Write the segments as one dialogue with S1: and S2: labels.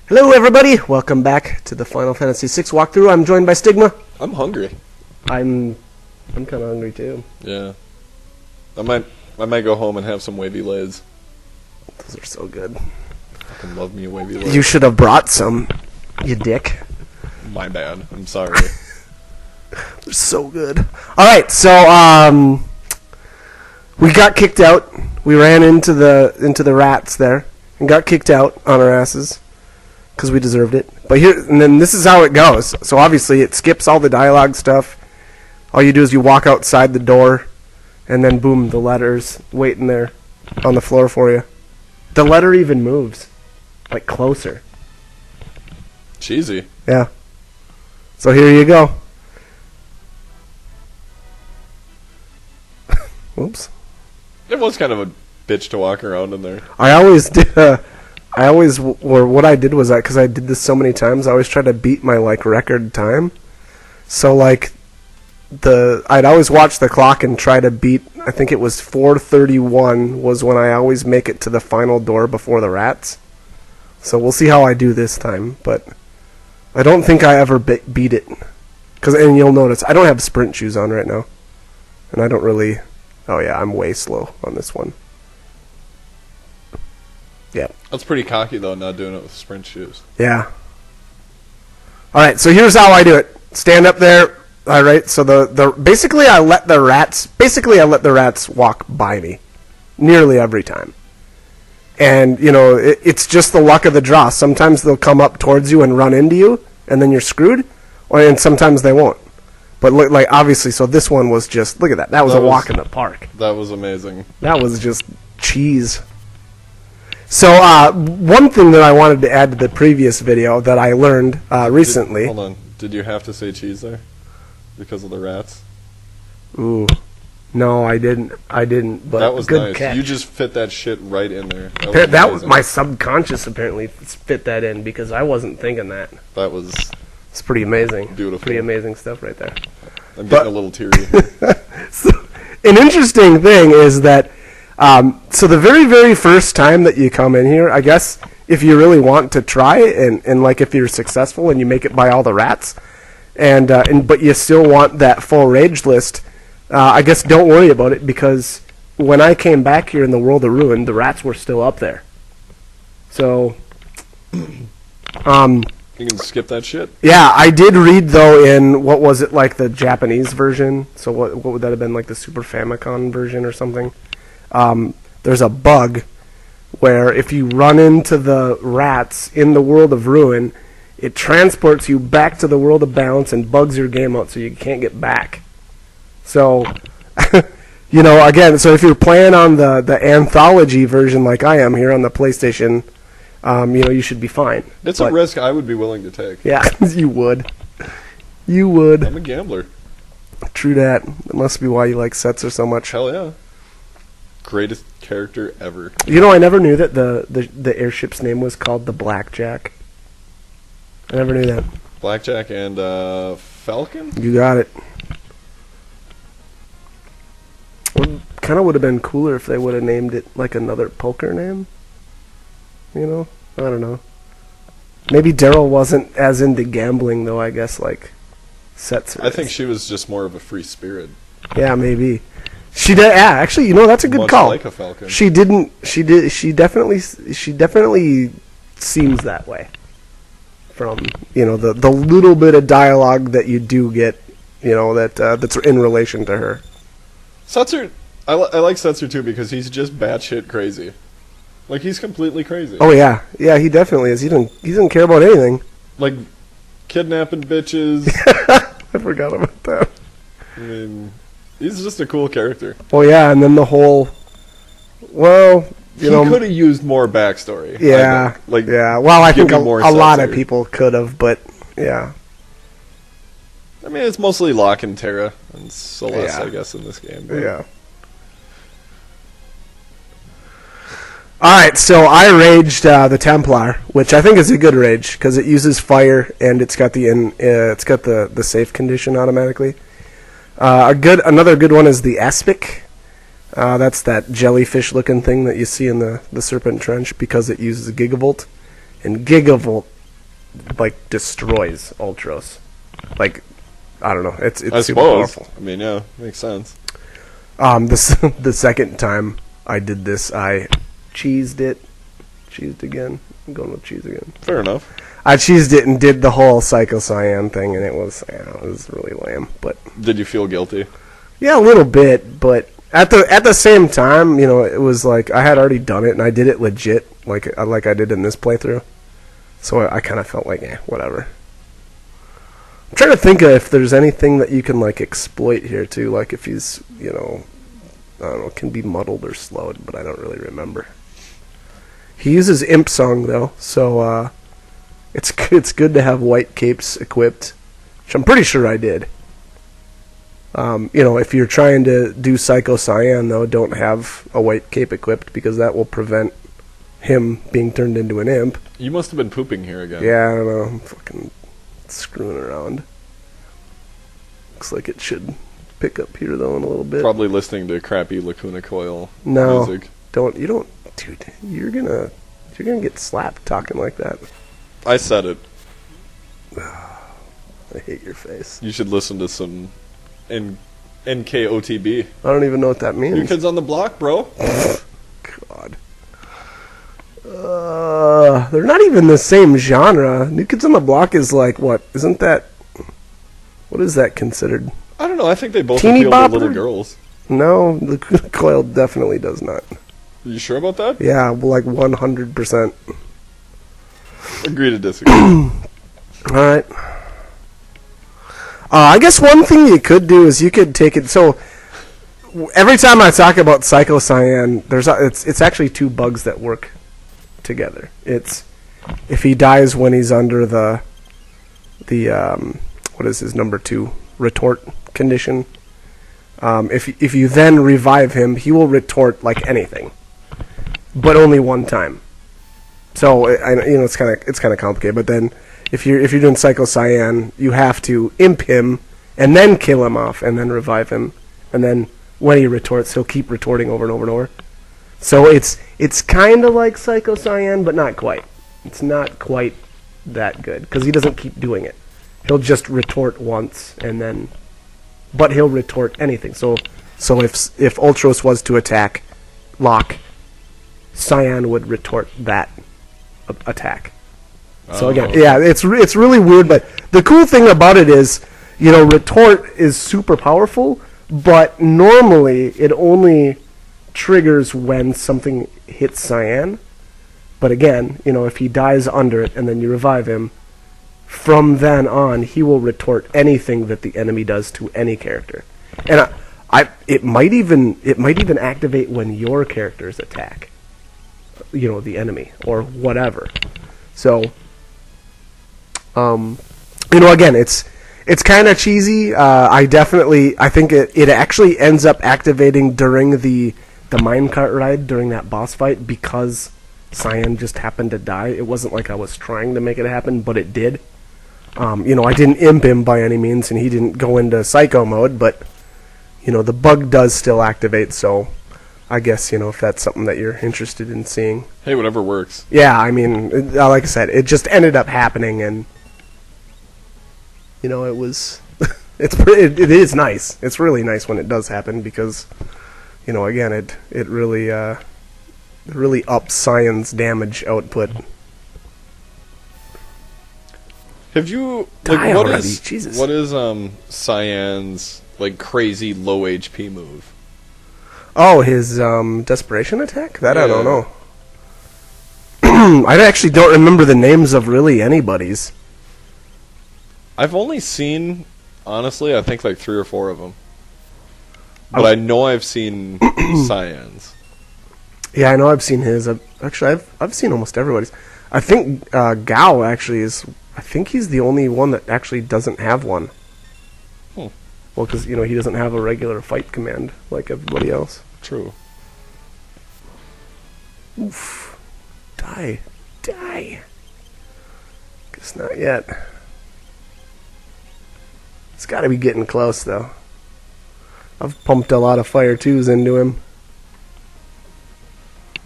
S1: Hello everybody, welcome back to the Final Fantasy VI walkthrough. I'm joined by Stigma.
S2: I'm hungry.
S1: I'm kind of hungry too.
S2: Yeah. I might go home and have some wavy lays.
S1: Those are so good.
S2: Fucking love me a wavy lay.
S1: You should have brought some, you dick.
S2: My bad. I'm sorry.
S1: They're so good. Alright, so we got kicked out. We ran into the rats there and got kicked out on our asses. Because we deserved it. But here, and then this is how it goes. So obviously it skips all the dialogue stuff. All you do is you walk outside the door, and then boom, the letter's waiting there on the floor for you. The letter even moves, like closer.
S2: Cheesy.
S1: Yeah. So here you go. Whoops.
S2: It was kind of a bitch to walk around in there.
S1: I always did. What I did was because I did this so many times, I always tried to beat my record time. So I'd always watch the clock and try to beat. I think it was 4:31 was when I always make it to the final door before the rats. So we'll see how I do this time, but I don't think I ever beat it. And you'll notice I don't have sprint shoes on right now, and I don't really. Oh yeah, I'm way slow on this one. Yeah.
S2: That's pretty cocky, though, not doing it with sprint shoes.
S1: Yeah. Alright, so here's how I do it. Stand up there. Alright, so basically I let the rats walk by me. Nearly every time. And, it's just the luck of the draw. Sometimes they'll come up towards you and run into you, and then you're screwed. And sometimes they won't. But obviously, so this one was just, look at that. That was a walk in the park.
S2: That was amazing.
S1: That was just cheese. So, one thing that I wanted to add to the previous video that I learned recently...
S2: Hold on. Did you have to say cheese there? Because of the rats?
S1: Ooh. No, I didn't, but
S2: that was
S1: good
S2: nice.
S1: catch.
S2: You just fit that shit right in there.
S1: That was my subconscious apparently fit that in because I wasn't thinking that.
S2: That was...
S1: It's pretty amazing.
S2: Beautiful.
S1: Pretty amazing stuff right there.
S2: I'm getting a little teary.
S1: So, an interesting thing is that so the very, very first time that you come in here, I guess, if you really want to try and if you're successful and you make it by all the rats, but you still want that full rage list, I guess don't worry about it because when I came back here in the World of Ruin, the rats were still up there. So,
S2: You can skip that shit.
S1: Yeah, I did read though in what was it the Japanese version? So what would that have been the Super Famicom version or something? There's a bug where if you run into the rats in the World of Ruin, it transports you back to the World of Balance and bugs your game out so you can't get back. So, again, so if you're playing on the anthology version like I am here on the PlayStation, you should be fine.
S2: It's a risk I would be willing to take.
S1: Yeah, you would. You would.
S2: I'm a gambler.
S1: True that. That must be why you like Setzer so much.
S2: Hell yeah. Greatest character ever.
S1: I never knew that the airship's name was called the Blackjack. I never knew that.
S2: Blackjack and Falcon?
S1: You got it. Kind of would have been cooler if they would have named it another poker name. I don't know. Maybe Daryl wasn't as into gambling though. I guess Setzer.
S2: I think she was just more of a free spirit.
S1: Yeah, maybe. She did. Yeah, actually, that's a good
S2: Much
S1: call.
S2: like a falcon.
S1: She didn't. She did. She definitely seems that way. From the little bit of dialogue that you do get, that's in relation to her.
S2: Setzer, I like Setzer too because he's just batshit crazy. He's completely crazy.
S1: Oh yeah, he definitely is. He doesn't care about anything.
S2: Kidnapping bitches.
S1: I forgot about that.
S2: I mean, he's just a cool character.
S1: Oh yeah, and then the whole, he
S2: could have used more backstory.
S1: Yeah, yeah. Well, I think a lot of people could have, but yeah.
S2: I mean, it's mostly Locke and Terra and Celeste, I guess, in this game. But.
S1: Yeah. Alright, so I raged the Templar, which I think is a good rage, because it uses fire, and it's got the safe condition automatically. Another good one is the Aspic. That's that jellyfish-looking thing that you see in the Serpent Trench, because it uses a Gigavolt. And Gigavolt like destroys Ultros. Like, I don't know. It's
S2: I
S1: super
S2: suppose.
S1: powerful.
S2: I mean, yeah, makes sense.
S1: The second time I did this, I cheesed it. Cheesed again. I'm going with cheese again.
S2: Fair enough.
S1: I cheesed it and did the whole Psycho Cyan thing, and it was really lame. But
S2: Did you feel guilty?
S1: yeah, a little bit. But at the same time, it was like I had already done it, and I did it legit, like I did in this playthrough. So I kind of felt like, whatever. I'm trying to think of if there's anything that you can like exploit here too, like if he's I don't know, can be muddled or slowed, but I don't really remember. He uses Imp Song though, so it's good to have white capes equipped, which I'm pretty sure I did. If you're trying to do Psycho Cyan though, don't have a white cape equipped because that will prevent him being turned into an imp.
S2: You must have been pooping here again.
S1: Yeah, I don't know. I'm fucking screwing around. Looks like it should pick up here though in a little bit.
S2: Probably listening to crappy Lacuna Coil
S1: Dude,
S2: music.
S1: you're gonna get slapped talking like that.
S2: I said it.
S1: I hate your face.
S2: You should listen to some NKOTB.
S1: I don't even know what that
S2: New
S1: means.
S2: Kids on the Block, bro.
S1: God. They're not even the same genre. New Kids on the Block is like what? Isn't that? What is that considered?
S2: I don't know. I think they both
S1: Teeny
S2: appeal
S1: bopper?
S2: to little girls.
S1: No, the Coil definitely does not.
S2: Are you sure about that?
S1: Yeah, like 100%.
S2: Agree to disagree.
S1: All right. I guess one thing you could do is you could take it. So every time I talk about Psycho Cyan, it's actually two bugs that work together. It's if he dies when he's under the what is his number 2 retort condition. If you then revive him, he will retort like anything, but only one time. So it's kind of complicated. But then if you're doing Psycho Cyan, you have to imp him and then kill him off and then revive him, and then when he retorts, he'll keep retorting over and over and over. So it's kind of like Psycho Cyan, but not quite. It's not quite that good because he doesn't keep doing it. He'll just retort once but he'll retort anything. So if Ultros was to attack Locke, Cyan would retort that attack. So again, yeah, it's really weird, but the cool thing about it is, retort is super powerful, but normally it only triggers when something hits Cyan. But again, if he dies under it and then you revive him, from then on he will retort anything that the enemy does to any character. And it might even activate when your characters attack, the enemy or whatever. So again, it's kind of cheesy. I think it actually ends up activating during the minecart ride during that boss fight because Cyan just happened to die. It wasn't like I was trying to make it happen, but it did. I didn't imp him by any means, and he didn't go into psycho mode, but the bug does still activate. So I guess if that's something that you're interested in seeing.
S2: Hey, whatever works.
S1: Yeah, I mean, like I said, it just ended up happening, and it was it is nice. It's really nice when it does happen because again it really ups Cyan's damage output.
S2: Have you
S1: Die
S2: what
S1: already,
S2: is
S1: Jesus.
S2: what is Cyan's crazy low HP move?
S1: Oh, his desperation attack? That I don't
S2: Yeah.
S1: know. I actually don't remember the names of really anybody's.
S2: I've only seen, honestly, I think 3 or 4 of them. But I know I've seen Cyan's.
S1: Yeah, I know I've seen his. I've seen almost everybody's. I think Gao actually is. I think he's the only one that actually doesn't have one. Well, because he doesn't have a regular fight command like everybody else.
S2: True.
S1: Oof. Die. Guess not yet. It's got to be getting close, though. I've pumped a lot of Fire 2s into him.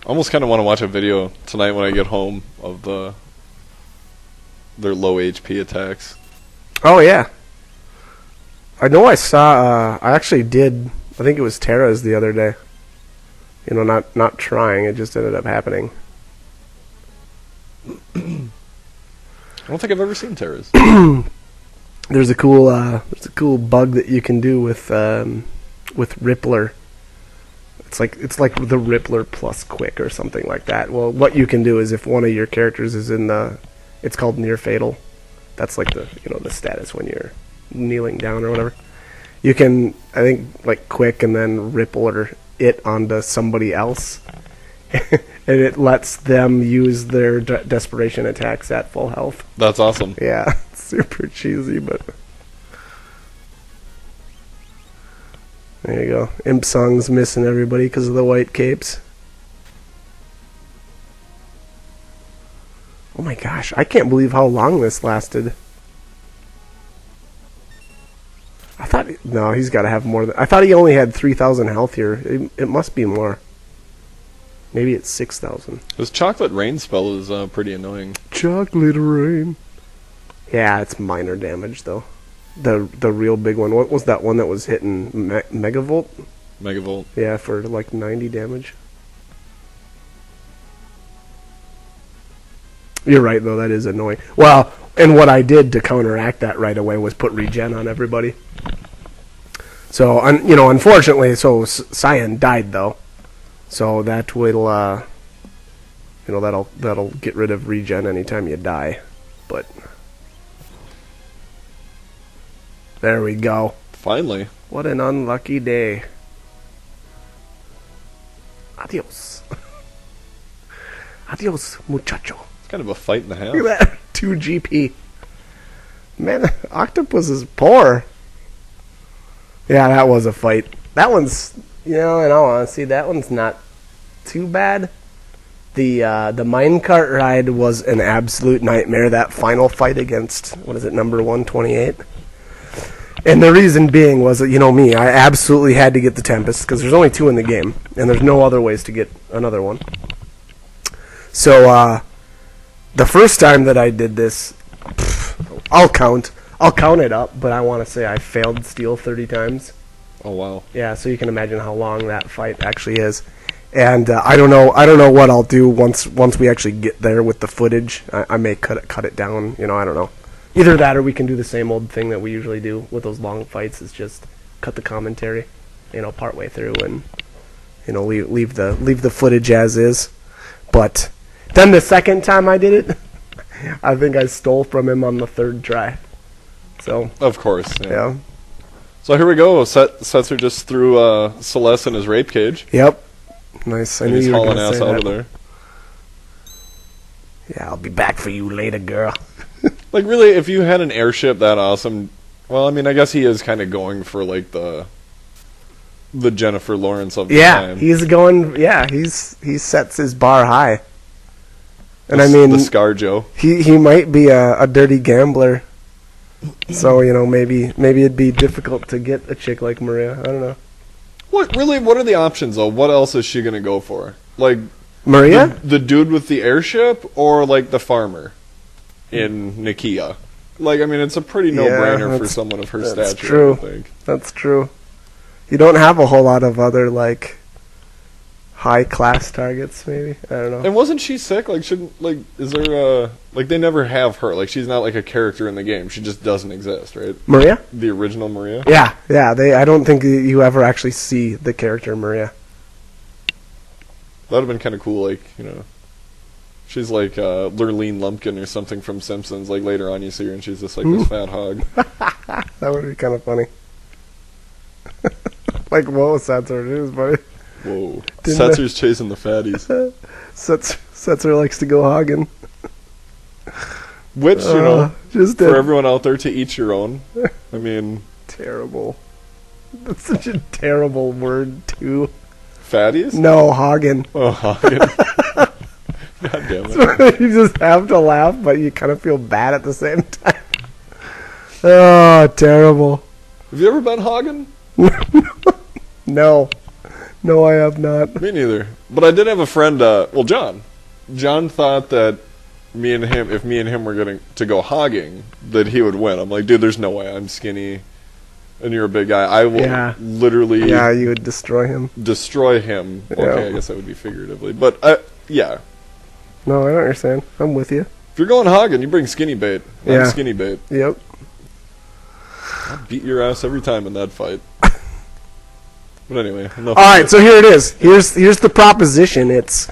S2: I almost kind of want to watch a video tonight when I get home of the their low HP attacks.
S1: Oh yeah. I know I saw. I actually did. I think it was Terra's the other day. You know, not trying. It just ended up happening.
S2: I don't think I've ever seen Terra's.
S1: There's a cool bug that you can do with Rippler. It's like the Rippler plus Quick or something like that. Well, what you can do is if one of your characters is in it's called near fatal. That's like the status when you're kneeling down or whatever. You can, I think, like Quick and then Rippler it onto somebody else, and it lets them use their desperation attacks at full health.
S2: That's awesome.
S1: Yeah, super cheesy, but there you go. Imp Song's missing everybody because of the white capes. Oh my gosh, I can't believe how long this lasted. I thought, no, he's got to have more than, I thought he only had 3,000 health here. It must be more. Maybe it's 6,000.
S2: This Chocolate Rain spell is pretty annoying.
S1: Chocolate Rain. Yeah, it's minor damage though. The real big one. What was that one that was hitting Megavolt?
S2: Megavolt.
S1: Yeah, for like 90 damage. You're right though, that is annoying. Well, and what I did to counteract that right away was put regen on everybody. So, unfortunately, Cyan died though. So that will, that'll get rid of regen anytime you die. But there we go.
S2: Finally.
S1: What an unlucky day. Adios. Adios, muchacho.
S2: It's kind of a fight and a half.
S1: Look at that. 2 GP. Man, Octopus is poor. Yeah, that was a fight. That one's, in all honesty, that one's not too bad. The minecart ride was an absolute nightmare. That final fight against, number 128. And the reason being was that, me, I absolutely had to get the Tempest, because there's only 2 in the game, and there's no other ways to get another one. So, the first time that I did this, I'll count it up, but I want to say I failed Steel 30 times.
S2: Oh wow!
S1: Yeah, so you can imagine how long that fight actually is. And I don't know what I'll do once we actually get there with the footage. I may cut it down. I don't know. Either that, or we can do the same old thing that we usually do with those long fights. Is just cut the commentary, part way through, and leave the footage as is. But then the second time I did it, I think I stole from him on the 3rd try. So
S2: of course,
S1: yeah.
S2: So here we go. Setzer just threw Celeste in his rape cage.
S1: Yep. Nice. I
S2: and
S1: knew
S2: he's
S1: you were
S2: hauling
S1: gonna
S2: ass
S1: say
S2: out
S1: that.
S2: of there.
S1: Yeah, I'll be back for you later, girl.
S2: Like, really, if you had an airship that awesome, well, I mean, I guess he is kind of going for like the Jennifer Lawrence of the time.
S1: He's going. Yeah, he sets his bar high. And
S2: the,
S1: I mean,
S2: the ScarJo.
S1: He might be a dirty gambler. So maybe it'd be difficult to get a chick like Maria. I don't know.
S2: What are the options though? What else is she gonna go for? Like
S1: Maria,
S2: the dude with the airship, or like the farmer in Nikia? Like, I mean, it's a pretty no-brainer for someone of her stature.
S1: True.
S2: I think
S1: that's true. You don't have a whole lot of other like high-class targets, maybe. I don't know.
S2: And wasn't she sick? Like, is there like they never have her? Like, she's not like a character in the game. She just doesn't exist, right?
S1: Maria?
S2: The original Maria?
S1: Yeah. I don't think you ever actually see the character Maria.
S2: That would have been kind of cool, like, she's like Lurleen Lumpkin or something from Simpsons. Like, later on you see her and she's just like this fat hog.
S1: That would be kind of funny. Like, what was that sort of news, buddy?
S2: Whoa. Setzer's chasing the fatties.
S1: Setzer likes to go hogging.
S2: Which,
S1: just
S2: for everyone out there, to each your own. I mean...
S1: Terrible. That's such a terrible word, too.
S2: Fatties?
S1: No, hogging.
S2: Oh, hogging. God damn it.
S1: You just have to laugh, but you kind of feel bad at the same time. Oh, terrible.
S2: Have you ever been hogging?
S1: No. No, I have not.
S2: Me neither. But I did have a friend, John. John thought that me and him were going to go hogging, that he would win. I'm like, dude, there's no way. I'm skinny, and you're a big guy. I will literally
S1: you would destroy him.
S2: Destroy him. Okay, I guess that would be figuratively. But, yeah.
S1: No, I don't understand. I'm with you.
S2: If you're going hogging, you bring skinny bait. I'm skinny bait.
S1: Yep.
S2: I'll beat your ass every time in that fight. But anyway, enough.
S1: All right, so here it is. Here's the proposition. It's,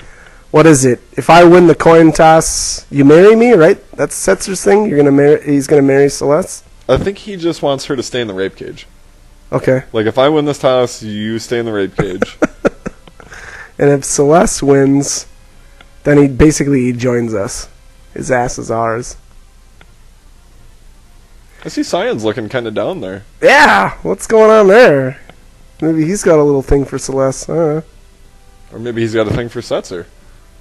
S1: what is it? If I win the coin toss, you marry me, right? That's Setzer's thing. He's gonna marry Celeste.
S2: I think he just wants her to stay in the rape cage.
S1: Okay.
S2: Like, if I win this toss, you stay in the rape cage.
S1: And if Celeste wins, then he joins us. His ass is ours.
S2: I see Cyan's looking kind of down there.
S1: Yeah, what's going on there? Maybe he's got a little thing for Celeste. I don't know.
S2: Or maybe he's got a thing for Setzer.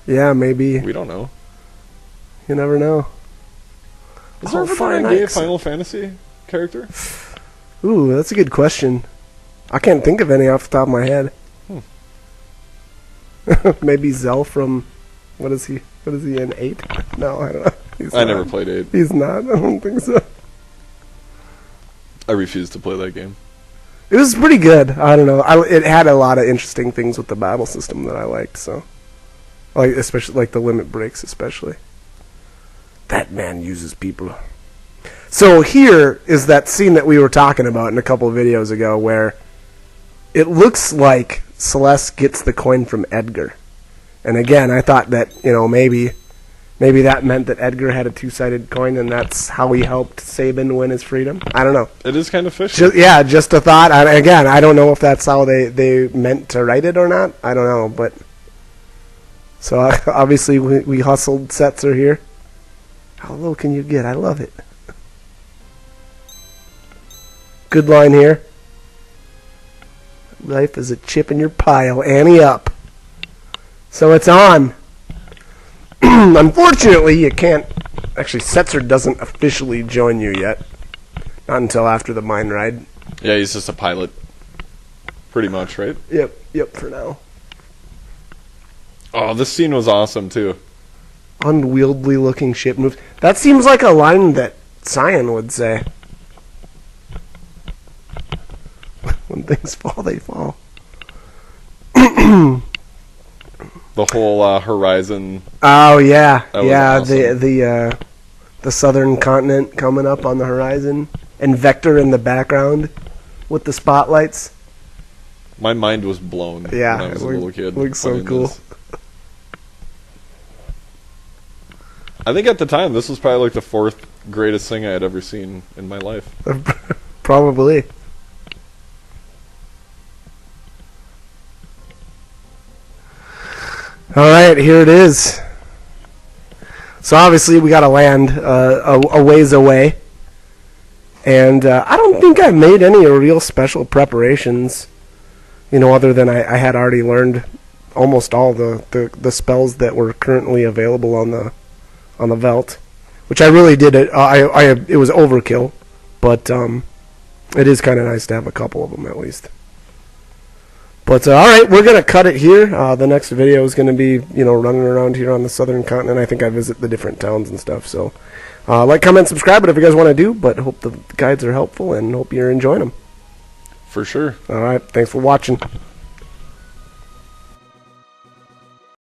S1: Yeah, maybe.
S2: We don't know.
S1: You never know.
S2: Is there ever been a gay Final Fantasy character?
S1: Ooh, that's a good question. I can't think of any off the top of my head. Maybe Zell from... What is he in 8? No, I don't know.
S2: I never played 8.
S1: He's not. I don't think so.
S2: I refuse to play that game.
S1: It was pretty good. I don't know. It had a lot of interesting things with the battle system that I liked. So, like especially like the limit breaks, especially. That man uses people. So here is that scene that we were talking about in a couple of videos ago, where it looks like Celeste gets the coin from Edgar. And again, I thought that maybe that meant that Edgar had a two-sided coin, and that's how he helped Sabin win his freedom. I don't know.
S2: It is kind of fishy.
S1: Just a thought. Again, I don't know if that's how they meant to write it or not. I don't know, but so obviously we hustled Setzer here. How low can you get? I love it. Good line here. Life is a chip in your pile. Ante up. So it's on. Unfortunately, you can't... Actually, Setzer doesn't officially join you yet. Not until after the mine ride.
S2: Yeah, he's just a pilot. Pretty much, right?
S1: Yep, for now.
S2: Oh, this scene was awesome, too.
S1: Unwieldy looking ship moves. That seems like a line that Cyan would say. When things fall, they fall.
S2: The whole Horizon.
S1: Oh yeah,
S2: awesome.
S1: the southern continent coming up on the horizon, and Vector in the background with the spotlights.
S2: My mind was blown when I was a little kid.
S1: Looks so cool.
S2: This. I think at the time this was probably like the 4th greatest thing I had ever seen in my life.
S1: Probably. All right, here it is. So obviously we got to land a ways away, and I don't think I made any real special preparations, other than I had already learned almost all the spells that were currently available on the Veld, which I really did. It was overkill, but it is kind of nice to have a couple of them at least. But all right, we're gonna cut it here. The next video is gonna be running around here on the southern continent. I think I visit the different towns and stuff. So like, comment, subscribe, whatever you guys want to do. But hope the guides are helpful and hope you're enjoying them.
S2: For sure.
S1: All right, thanks for watching.